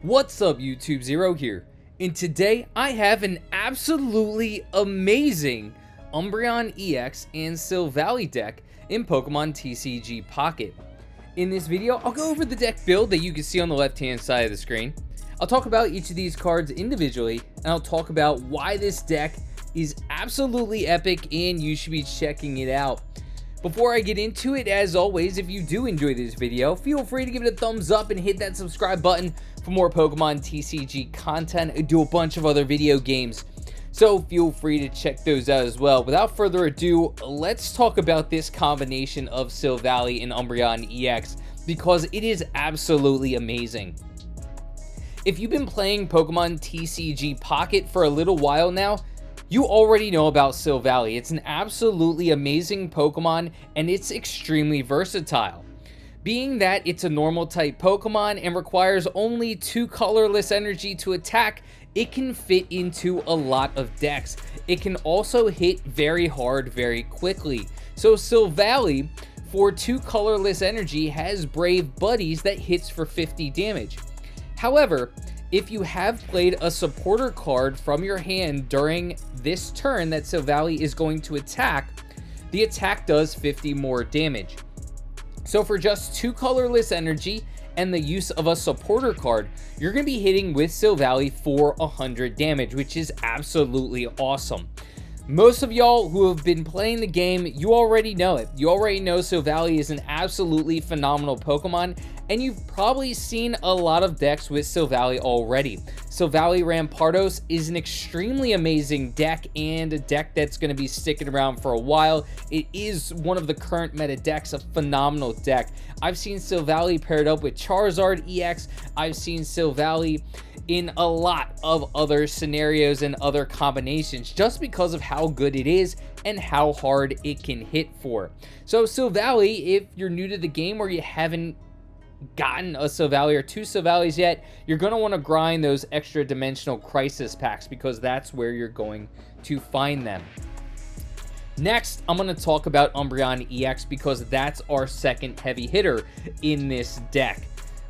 What's up, YouTube Zero here, and today I have an absolutely amazing Umbreon EX and Silvally deck in Pokemon TCG Pocket. In this video, I'll go over the deck build that you can see on the left hand side of the screen. I'll talk about each of these cards individually, and I'll talk about why this deck is absolutely epic and you should be checking it out. Before I get into it, as always, if you do enjoy this video, feel free to give it a thumbs up and hit that subscribe button for more Pokemon TCG content. I do a bunch of other video games, so feel free to check those out as well. Without further ado, let's talk about this combination of Silvally and Umbreon EX, because it is absolutely amazing. If you've been playing Pokemon TCG Pocket for a little while now, you already know about Silvally. It's an absolutely amazing Pokemon, and it's extremely versatile. Being that it's a normal type Pokemon and requires only 2 colorless energy to attack, it can fit into a lot of decks. It can also hit very hard very quickly. So Silvally, for 2 colorless energy, has Brave Buddies that hits for 50 damage. However, if you have played a supporter card from your hand during this turn that Silvally is going to attack, the attack does 50 more damage. So for just 2 colorless energy and the use of a supporter card, you're going to be hitting with Silvally for 100 damage, which is absolutely awesome. Most of y'all who have been playing the game, you already know it. You already know Silvally is an absolutely phenomenal Pokemon, and you've probably seen a lot of decks with Silvally already. Silvally Rampardos is an extremely amazing deck, and a deck that's going to be sticking around for a while. It is one of the current meta decks, a phenomenal deck. I've seen Silvally paired up with Charizard EX. I've seen Silvally in a lot of other scenarios and other combinations just because of how good it is and how hard it can hit for. So Silvally, if you're new to the game or you haven't gotten a Silvally or 2 Silvallies yet, you're going to want to grind those extra dimensional crisis packs, because that's where you're going to find them. Next, I'm going to talk about Umbreon EX, because that's our second heavy hitter in this deck.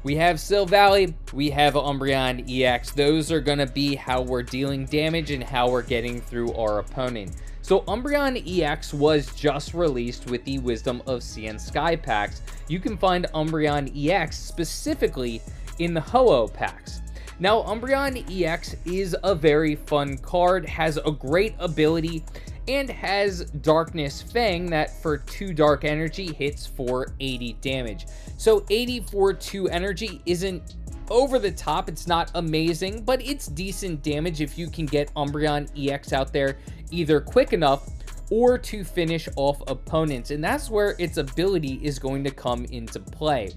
We have Silvally, we have Umbreon EX. Those are going to be how we're dealing damage and how we're getting through our opponent. So Umbreon EX was just released with the Wisdom of Sea and Sky packs. You can find Umbreon EX specifically in the Ho-Oh packs. Now, Umbreon EX is a very fun card, has a great ability, and has Darkness Fang that for 2 dark energy hits for 80 damage. So 80 for 2 energy isn't over the top, it's not amazing, but it's decent damage if you can get Umbreon EX out there either quick enough or to finish off opponents, and that's where its ability is going to come into play.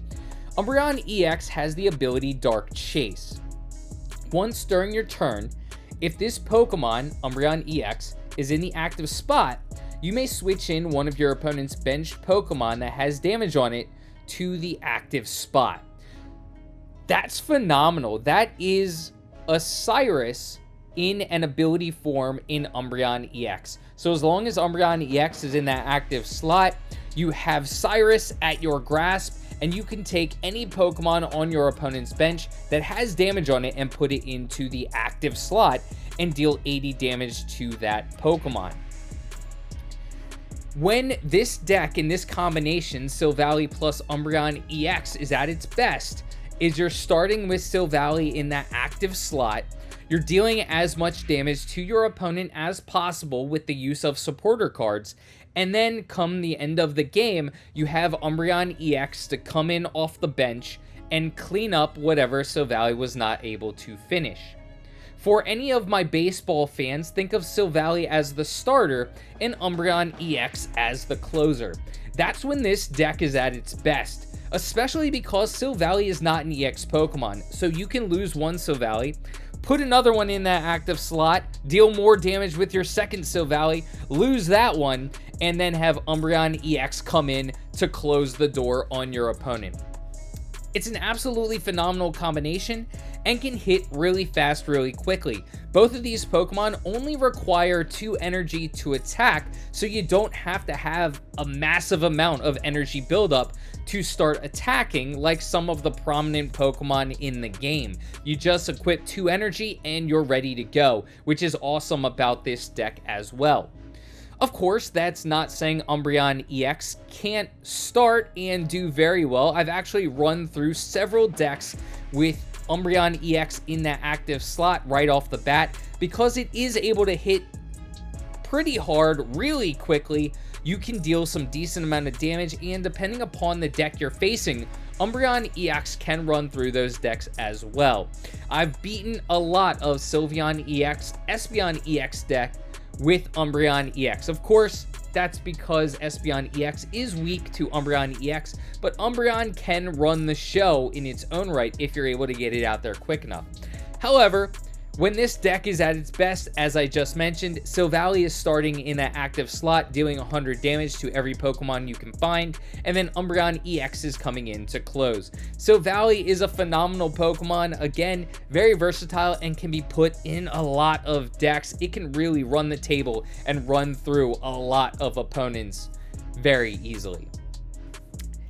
Umbreon EX has the ability Dark Chase. Once during your turn, if this Pokemon, Umbreon EX, is in the active spot, you may switch in one of your opponent's benched Pokemon that has damage on it to the active spot. That's phenomenal. That is a Cyrus in an ability form in Umbreon EX. So as long as Umbreon EX is in that active slot, you have Cyrus at your grasp, and you can take any Pokemon on your opponent's bench that has damage on it and put it into the active slot and deal 80 damage to that Pokemon. When this deck in this combination, Silvally plus Umbreon EX, is at its best, is you're starting with Silvally in that active slot. You're dealing as much damage to your opponent as possible with the use of supporter cards, and then come the end of the game, you have Umbreon EX to come in off the bench and clean up whatever Silvally was not able to finish. For any of my baseball fans, think of Silvally as the starter and Umbreon EX as the closer. That's when this deck is at its best, especially because Silvally is not an EX Pokemon, so you can lose one Silvally, put another one in that active slot, deal more damage with your second Silvally, lose that one, and then have Umbreon EX come in to close the door on your opponent. It's an absolutely phenomenal combination, and can hit really fast really quickly. Both of these Pokemon only require 2 energy to attack, so you don't have to have a massive amount of energy buildup to start attacking like some of the prominent Pokemon in the game. You just equip 2 energy and you're ready to go, which is awesome about this deck as well. Of course, that's not saying Umbreon EX can't start and do very well. I've actually run through several decks with Umbreon EX in that active slot right off the bat because it is able to hit pretty hard really quickly. You can deal some decent amount of damage, and depending upon the deck you're facing, Umbreon EX can run through those decks as well. I've beaten a lot of Silvally EX, Espeon EX deck with Umbreon EX. Of course, that's because Espeon EX is weak to Umbreon EX, but Umbreon can run the show in its own right if you're able to get it out there quick enough. However, when this deck is at its best, as I just mentioned, Silvally is starting in that active slot, dealing 100 damage to every Pokemon you can find, and then Umbreon EX is coming in to close. Silvally is a phenomenal Pokemon, again, very versatile and can be put in a lot of decks. It can really run the table and run through a lot of opponents very easily.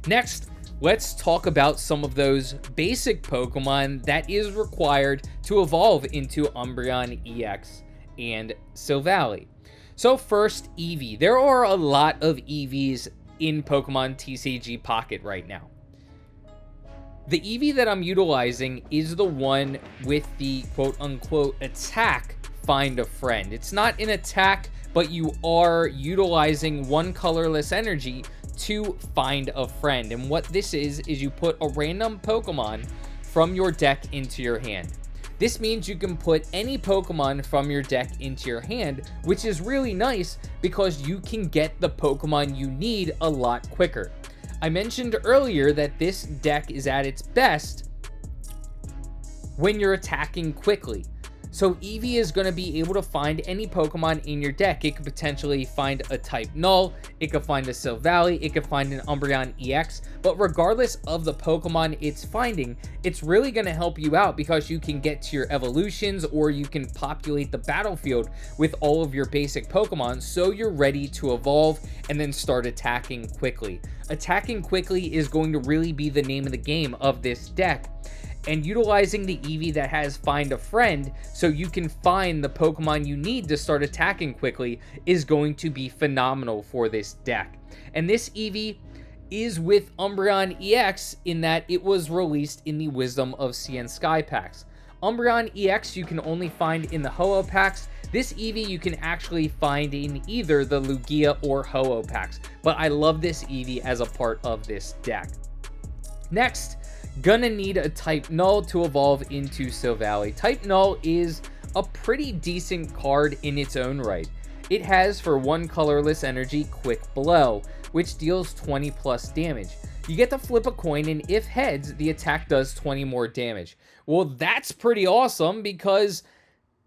Next, let's talk about some of those basic Pokemon that is required to evolve into Umbreon EX and Silvally. So first, Eevee. There are a lot of Eevees in Pokemon TCG Pocket right now. The Eevee that I'm utilizing is the one with the quote-unquote attack Find a Friend. It's not an attack, but you are utilizing 1 colorless energy to find a friend. And what this is you put a random Pokemon from your deck into your hand. This means you can put any Pokemon from your deck into your hand, which is really nice because you can get the Pokemon you need a lot quicker. I mentioned earlier that this deck is at its best when you're attacking quickly. So Eevee is going to be able to find any Pokemon in your deck. It could potentially find a type Null, it could find a Silvally, it could find an Umbreon EX, but regardless of the Pokemon it's finding, it's really going to help you out because you can get to your evolutions or you can populate the battlefield with all of your basic Pokemon so you're ready to evolve and then start attacking quickly. Attacking quickly is going to really be the name of the game of this deck. And utilizing the Eevee that has Find a Friend so you can find the Pokemon you need to start attacking quickly is going to be phenomenal for this deck. And this Eevee is with Umbreon EX in that it was released in the Wisdom of Sea and Sky packs. Umbreon EX you can only find in the Ho-Oh packs. This Eevee you can actually find in either the Lugia or Ho-Oh packs. But I love this Eevee as a part of this deck. Next, gonna need a type Null to evolve into Silvally. Type Null is a pretty decent card in its own right. It has for 1 colorless energy Quick Blow, which deals 20 plus damage. You get to flip a coin, and if heads, the attack does 20 more damage. Well, that's pretty awesome because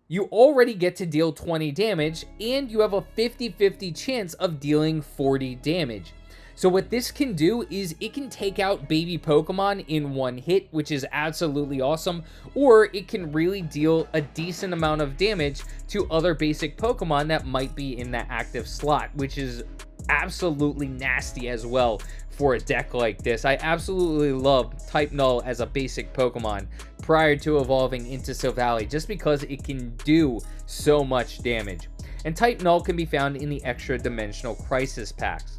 you already get to deal 20 damage, and you have a 50-50 chance of dealing 40 damage. So what this can do is it can take out baby Pokemon in 1 hit, which is absolutely awesome, or it can really deal a decent amount of damage to other basic Pokemon that might be in that active slot, which is absolutely nasty as well for a deck like this. I absolutely love Type Null as a basic Pokemon prior to evolving into Silvally, just because it can do so much damage. And Type Null can be found in the Extra Dimensional Crisis packs.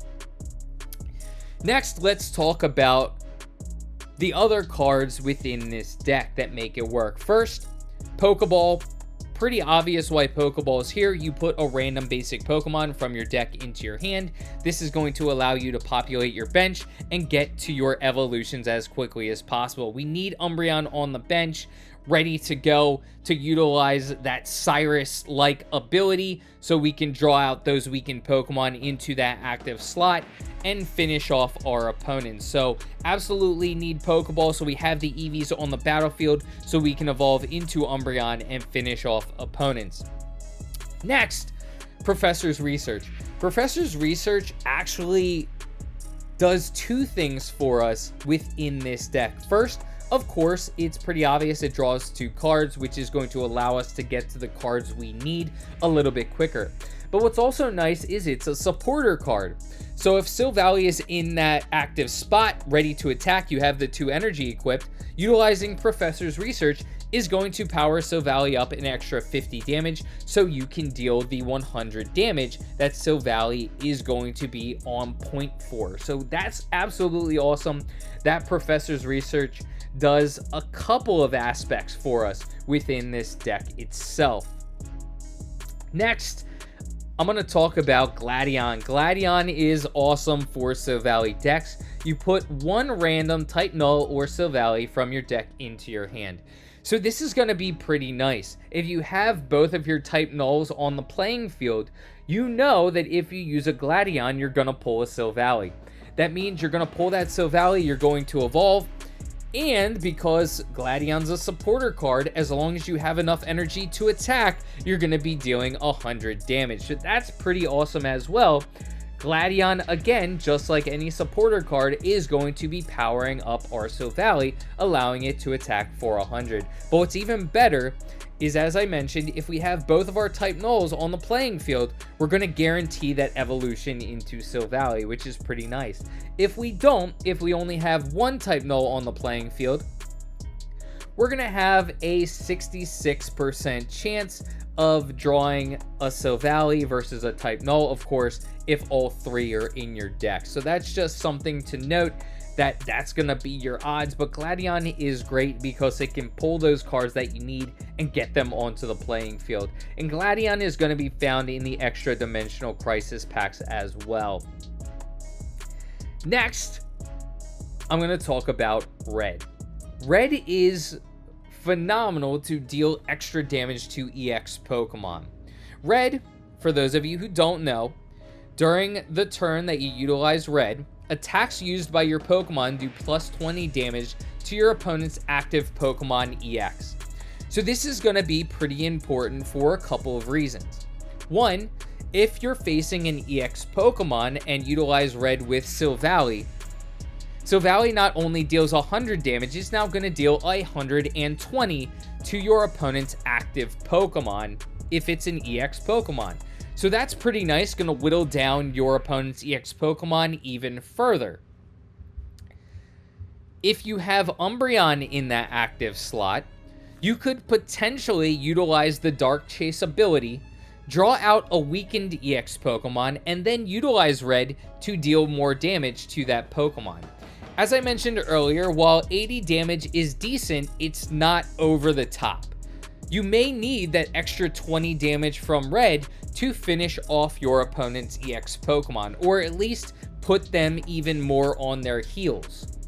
Next, let's talk about the other cards within this deck that make it work. First, Pokeball. Pretty obvious why Pokeball is here. You put a random basic Pokemon from your deck into your hand. This is going to allow you to populate your bench and get to your evolutions as quickly as possible. We need Umbreon on the bench, ready to go to utilize that Cyrus-like ability so we can draw out those weakened Pokemon into that active slot and finish off our opponents. So absolutely need Pokeball so we have the Eevees on the battlefield so we can evolve into Umbreon and finish off opponents. Next, Professor's Research. Professor's Research actually does 2 things for us within this deck. First, Of course, it's pretty obvious it draws 2 cards, which is going to allow us to get to the cards we need a little bit quicker. But what's also nice is it's a supporter card. So if Silvally is in that active spot, ready to attack, you have the 2 energy equipped, utilizing Professor's Research is going to power Silvally up an extra 50 damage, so you can deal the 100 damage that Silvally is going to be on point for. So that's absolutely awesome. That Professor's Research does a couple of aspects for us within this deck itself. Next, I'm going to talk about Gladion. Gladion is awesome for Silvally decks. You put 1 random type null or Silvally from your deck into your hand. So this is going to be pretty nice. If you have both of your type nulls on the playing field, you know that if you use a Gladion, you're going to pull a Silvally. That means you're going to pull that Silvally, you're going to evolve, and because Gladion's a supporter card, as long as you have enough energy to attack, you're going to be dealing 100 damage. So that's pretty awesome as well. Gladion, again, just like any supporter card, is going to be powering up our Silvally, allowing it to attack for 100. But what's even better is, as I mentioned, if we have both of our type nulls on the playing field, we're going to guarantee that evolution into Silvally, which is pretty nice. If we don't, if we only have 1 type null on the playing field, we're going to have a 66% chance of drawing a Silvally versus a type null, of course, if all 3 are in your deck. So that's just something to note, that's going to be your odds. But Gladion is great because it can pull those cards that you need and get them onto the playing field. And Gladion is going to be found in the extra dimensional crisis packs as well. Next, I'm going to talk about Red. Red is phenomenal to deal extra damage to EX Pokemon. Red, for those of you who don't know, during the turn that you utilize Red, attacks used by your Pokemon do plus 20 damage to your opponent's active Pokemon EX. So this is going to be pretty important for a couple of reasons. One, if you're facing an EX Pokemon and utilize Red with Silvally, Silvally not only deals 100 damage, it's now going to deal 120 to your opponent's active Pokemon if it's an EX Pokemon. So that's pretty nice, going to whittle down your opponent's EX Pokemon even further. If you have Umbreon in that active slot, you could potentially utilize the Dark Chase ability, draw out a weakened EX Pokemon, and then utilize Red to deal more damage to that Pokemon. As I mentioned earlier, while 80 damage is decent, it's not over the top. You may need that extra 20 damage from Red to finish off your opponent's EX Pokemon, or at least put them even more on their heels.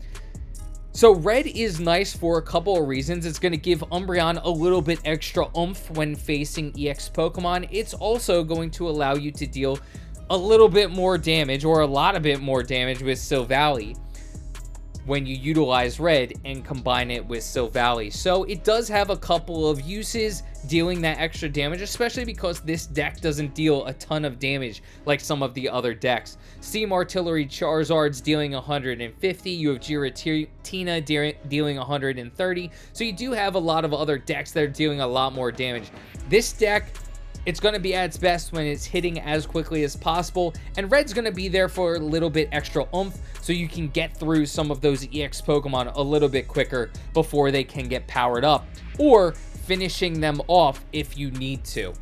So Red is nice for a couple of reasons. It's going to give Umbreon a little bit extra oomph when facing EX Pokemon. It's also going to allow you to deal a little bit more damage, or a lot of bit more damage with Silvally when you utilize Red and combine it with Silvally. So it does have a couple of uses dealing that extra damage, especially because this deck doesn't deal a ton of damage like some of the other decks. Steam Artillery Charizard's dealing 150, you have Giratina dealing 130, so you do have a lot of other decks that are dealing a lot more damage. This deck, it's going to be at its best when it's hitting as quickly as possible, and Red's going to be there for a little bit extra oomph, so you can get through some of those EX Pokemon a little bit quicker before they can get powered up, or finishing them off if you need to.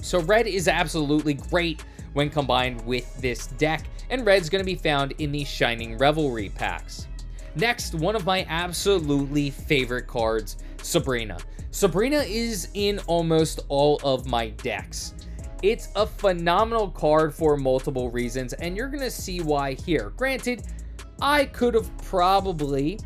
So Red is absolutely great when combined with this deck, and Red's going to be found in the Shining Revelry packs. Next, one of my absolutely favorite cards, Sabrina. Sabrina is in almost all of my decks. It's a phenomenal card for multiple reasons, and you're going to see why here. Granted, I could have probably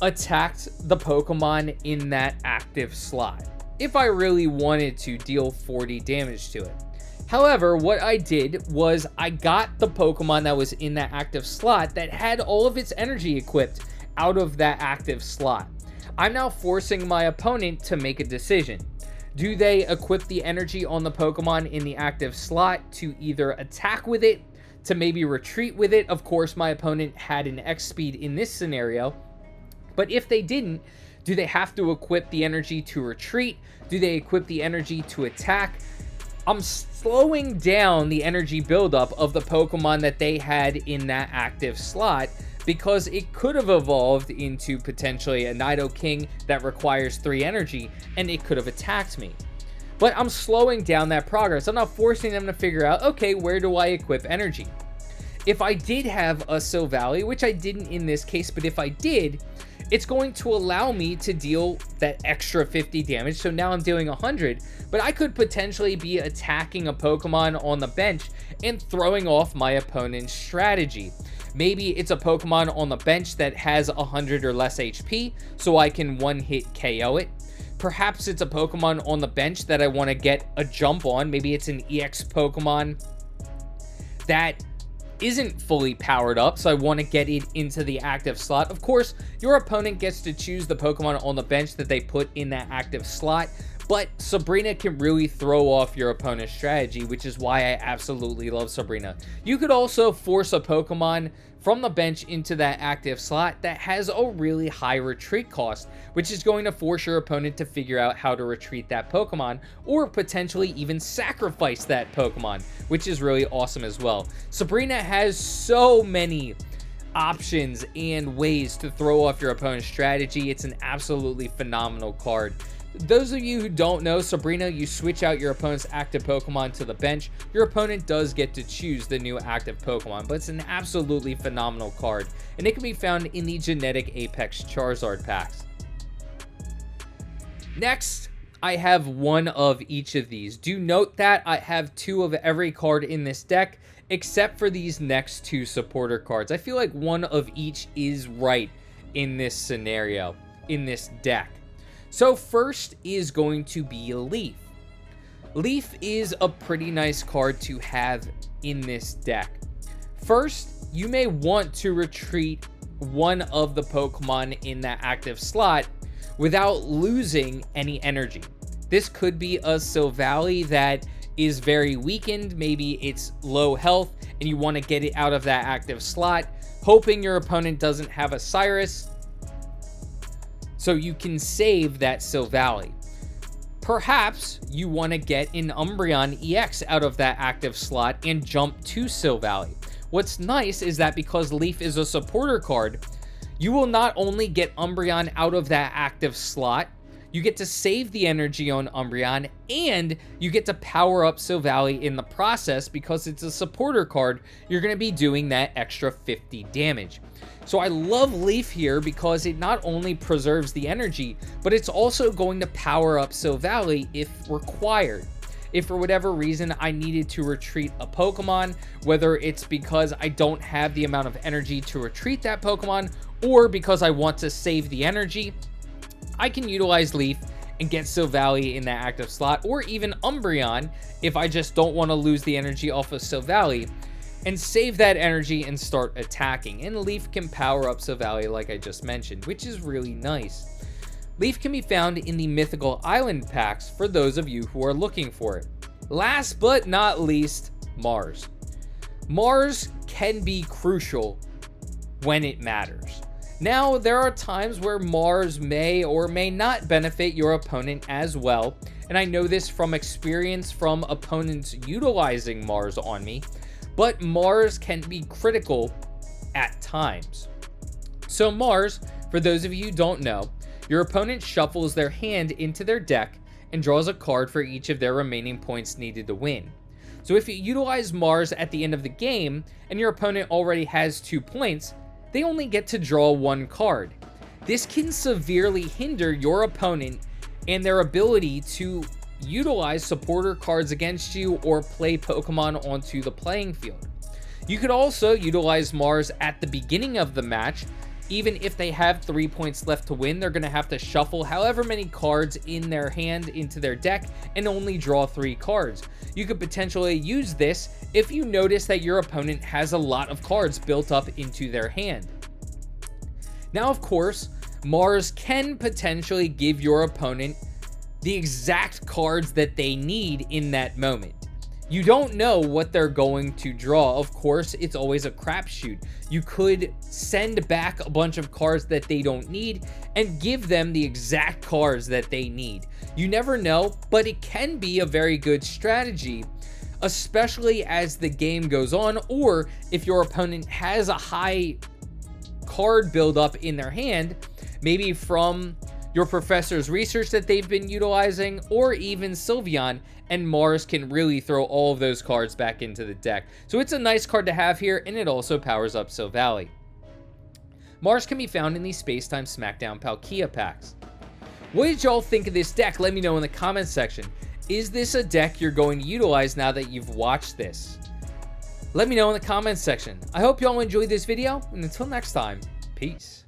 attacked the Pokemon in that active slot if I really wanted to deal 40 damage to it. However, what I did was I got the Pokemon that was in that active slot that had all of its energy equipped out of that active slot. I'm now forcing my opponent to make a decision. Do they equip the energy on the Pokemon in the active slot to either attack with it, to maybe retreat with it? Of course, my opponent had an X speed in this scenario. But if they didn't, do they have to equip the energy to retreat? Do they equip the energy to attack? I'm slowing down the energy buildup of the Pokemon that they had in that active slot, because it could have evolved into potentially a Nidoking that requires 3 energy, and it could have attacked me. But I'm slowing down that progress. I'm not forcing them to figure out, okay, where do I equip energy? If I did have a Silvally, which I didn't in this case, but if I did, it's going to allow me to deal that extra 50 damage. So now I'm dealing 100, but I could potentially be attacking a Pokemon on the bench and throwing off my opponent's strategy. Maybe it's a Pokemon on the bench that has 100 or less HP, so I can one-hit KO it. Perhaps it's a Pokemon on the bench that I want to get a jump on. Maybe it's an EX Pokemon that isn't fully powered up, so I want to get it into the active slot. Of course, your opponent gets to choose the Pokemon on the bench that they put in that active slot, but Sabrina can really throw off your opponent's strategy, which is why I absolutely love Sabrina. You could also force a Pokemon from the bench into that active slot that has a really high retreat cost, which is going to force your opponent to figure out how to retreat that Pokemon, or potentially even sacrifice that Pokemon, which is really awesome as well. Sabrina has so many options and ways to throw off your opponent's strategy. It's an absolutely phenomenal card. Those of you who don't know, Sabrina, you switch out your opponent's active Pokemon to the bench. Your opponent does get to choose the new active Pokemon, but it's an absolutely phenomenal card, and it can be found in the Genetic Apex Charizard packs. Next, I have one of each of these. Do note that I have 2 of every card in this deck, except for these next 2 supporter cards. I feel like one of each is right in this scenario, in this deck. So first is going to be Leaf. Leaf is a pretty nice card to have in this deck. First, you may want to retreat one of the Pokemon in that active slot without losing any energy. This could be a Silvally that is very weakened. Maybe it's low health and you want to get it out of that active slot, hoping your opponent doesn't have a Cyrus, so you can save that Silvally. Perhaps you want to get an Umbreon EX out of that active slot and jump to Silvally. What's nice is that because Leaf is a supporter card, you will not only get Umbreon out of that active slot, you get to save the energy on Umbreon, and you get to power up Silvally in the process. Because it's a supporter card, you're going to be doing that extra 50 damage. So I love Leaf here because it not only preserves the energy, but it's also going to power up Silvally if required. If for whatever reason I needed to retreat a Pokemon, whether it's because I don't have the amount of energy to retreat that Pokemon, or because I want to save the energy, I can utilize Leaf and get Silvally in that active slot, or even Umbreon if I just don't want to lose the energy off of Silvally, and save that energy and start attacking. And Leaf can power up Silvally like I just mentioned, which is really nice. Leaf can be found in the Mythical Island packs for those of you who are looking for it. Last but not least, Mars. Mars can be crucial when it matters. Now, there are times where Mars may or may not benefit your opponent as well, and I know this from experience from opponents utilizing Mars on me, but Mars can be critical at times. So Mars, for those of you who don't know, your opponent shuffles their hand into their deck and draws a card for each of their remaining points needed to win. So if you utilize Mars at the end of the game and your opponent already has 2 points, they only get to draw 1 card. This can severely hinder your opponent and their ability to utilize supporter cards against you or play Pokemon onto the playing field. You could also utilize Mars at the beginning of the match. Even if they have 3 points left to win, they're going to have to shuffle however many cards in their hand into their deck and only draw 3 cards. You could potentially use this if you notice that your opponent has a lot of cards built up into their hand. Now, of course, Mars can potentially give your opponent the exact cards that they need in that moment. You don't know what they're going to draw. Of course, it's always a crapshoot. You could send back a bunch of cards that they don't need and give them the exact cards that they need. You never know, but it can be a very good strategy, especially as the game goes on, or if your opponent has a high card buildup in their hand, maybe from your professor's research that they've been utilizing, or even Sylveon, and Mars can really throw all of those cards back into the deck. So it's a nice card to have here, and it also powers up Silvally. Mars can be found in the Spacetime Smackdown Palkia packs. What did y'all think of this deck? Let me know in the comments section. Is this a deck you're going to utilize now that you've watched this? Let me know in the comments section. I hope y'all enjoyed this video, and until next time, peace.